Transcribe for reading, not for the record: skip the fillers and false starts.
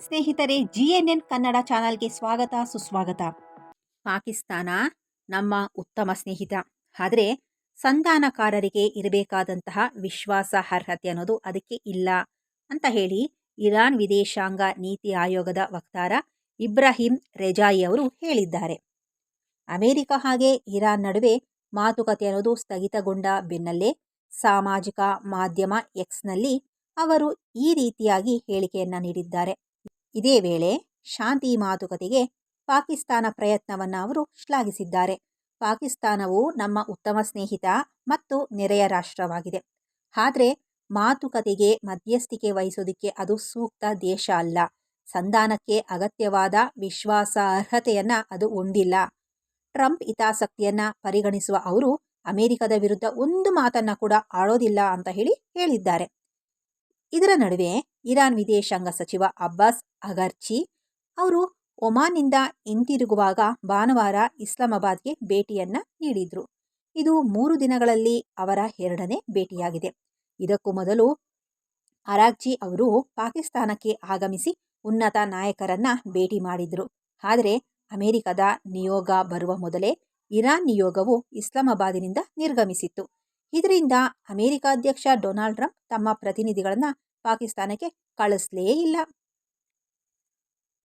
ಸ್ನೇಹಿತರೆ, GNN ಕನ್ನಡ ಚಾನಲ್ಗೆ ಸ್ವಾಗತ ಸುಸ್ವಾಗತ. ಪಾಕಿಸ್ತಾನ ನಮ್ಮ ಉತ್ತಮ ಸ್ನೇಹಿತ. ಆದರೆ ಸಂಧಾನಕಾರರಿಗೆ ಇರಬೇಕಾದಂತಹ ವಿಶ್ವಾಸಾರ್ಹತೆ ಅನ್ನೋದು ಅದಕ್ಕೆ ಇಲ್ಲ ಅಂತ ಹೇಳಿ ಇರಾನ್ ವಿದೇಶಾಂಗ ನೀತಿ ಆಯೋಗದ ವಕ್ತಾರ ಇಬ್ರಾಹಿಂ ರೆಜಾಯಿ ಅವರು ಹೇಳಿದ್ದಾರೆ. ಅಮೆರಿಕ ಹಾಗೆ ಇರಾನ್ ನಡುವೆ ಮಾತುಕತೆ ಅನ್ನೋದು ಸ್ಥಗಿತಗೊಂಡ ಬೆನ್ನಲ್ಲೇ ಸಾಮಾಜಿಕ ಮಾಧ್ಯಮ ಎಕ್ಸ್ನಲ್ಲಿ ಅವರು ಈ ರೀತಿಯಾಗಿ ಹೇಳಿಕೆಯನ್ನ ನೀಡಿದ್ದಾರೆ. ಇದೇ ವೇಳೆ ಶಾಂತಿ ಮಾತುಕತೆಗೆ ಪಾಕಿಸ್ತಾನ ಪ್ರಯತ್ನವನ್ನು ಅವರು ಶ್ಲಾಘಿಸಿದ್ದಾರೆ. ಪಾಕಿಸ್ತಾನವು ನಮ್ಮ ಉತ್ತಮ ಸ್ನೇಹಿತ ಮತ್ತು ನೆರೆಯ ರಾಷ್ಟ್ರವಾಗಿದೆ. ಆದರೆ ಮಾತುಕತೆಗೆ ಮಧ್ಯಸ್ಥಿಕೆ ವಹಿಸೋದಕ್ಕೆ ಅದು ಸೂಕ್ತ ದೇಶ ಅಲ್ಲ. ಸಂಧಾನಕ್ಕೆ ಅಗತ್ಯವಾದ ವಿಶ್ವಾಸಾರ್ಹತೆಯನ್ನ ಅದು ಹೊಂದಿಲ್ಲ. ಟ್ರಂಪ್ ಹಿತಾಸಕ್ತಿಯನ್ನ ಪರಿಗಣಿಸುವ ಅವರು ಅಮೆರಿಕದ ವಿರುದ್ಧ ಒಂದು ಮಾತನ್ನ ಕೂಡ ಆಡೋದಿಲ್ಲ ಅಂತ ಹೇಳಿದ್ದಾರೆ. ಇದರ ನಡುವೆ ಇರಾನ್ ವಿದೇಶಾಂಗ ಸಚಿವ ಅಬ್ಬಾಸ್ ಅಗರ್ಚಿ ಅವರು ಒಮಾನ್ನಿಂದ ಹಿಂತಿರುಗುವಾಗ ಭಾನುವಾರ ಇಸ್ಲಾಮಾಬಾದ್ಗೆ ಭೇಟಿಯನ್ನ ನೀಡಿದ್ರು. ಇದು 3 ದಿನಗಳಲ್ಲಿ ಅವರ 2ನೇ ಭೇಟಿಯಾಗಿದೆ. ಇದಕ್ಕೂ ಮೊದಲು ಅರಾಗ್ಚಿ ಅವರು ಪಾಕಿಸ್ತಾನಕ್ಕೆ ಆಗಮಿಸಿ ಉನ್ನತ ನಾಯಕರನ್ನ ಭೇಟಿ ಮಾಡಿದ್ರು. ಆದರೆ ಅಮೆರಿಕದ ನಿಯೋಗ ಬರುವ ಮೊದಲೇ ಇರಾನ್ ನಿಯೋಗವು ಇಸ್ಲಾಮಾಬಾದಿನಿಂದ ನಿರ್ಗಮಿಸಿತ್ತು. ಇದರಿಂದ ಅಮೆರಿಕ ಅಧ್ಯಕ್ಷ ಡೊನಾಲ್ಡ್ ಟ್ರಂಪ್ ತಮ್ಮ ಪ್ರತಿನಿಧಿಗಳನ್ನ ಪಾಕಿಸ್ತಾನಕ್ಕೆ ಕಳಿಸ್ಲೇ ಇಲ್ಲ.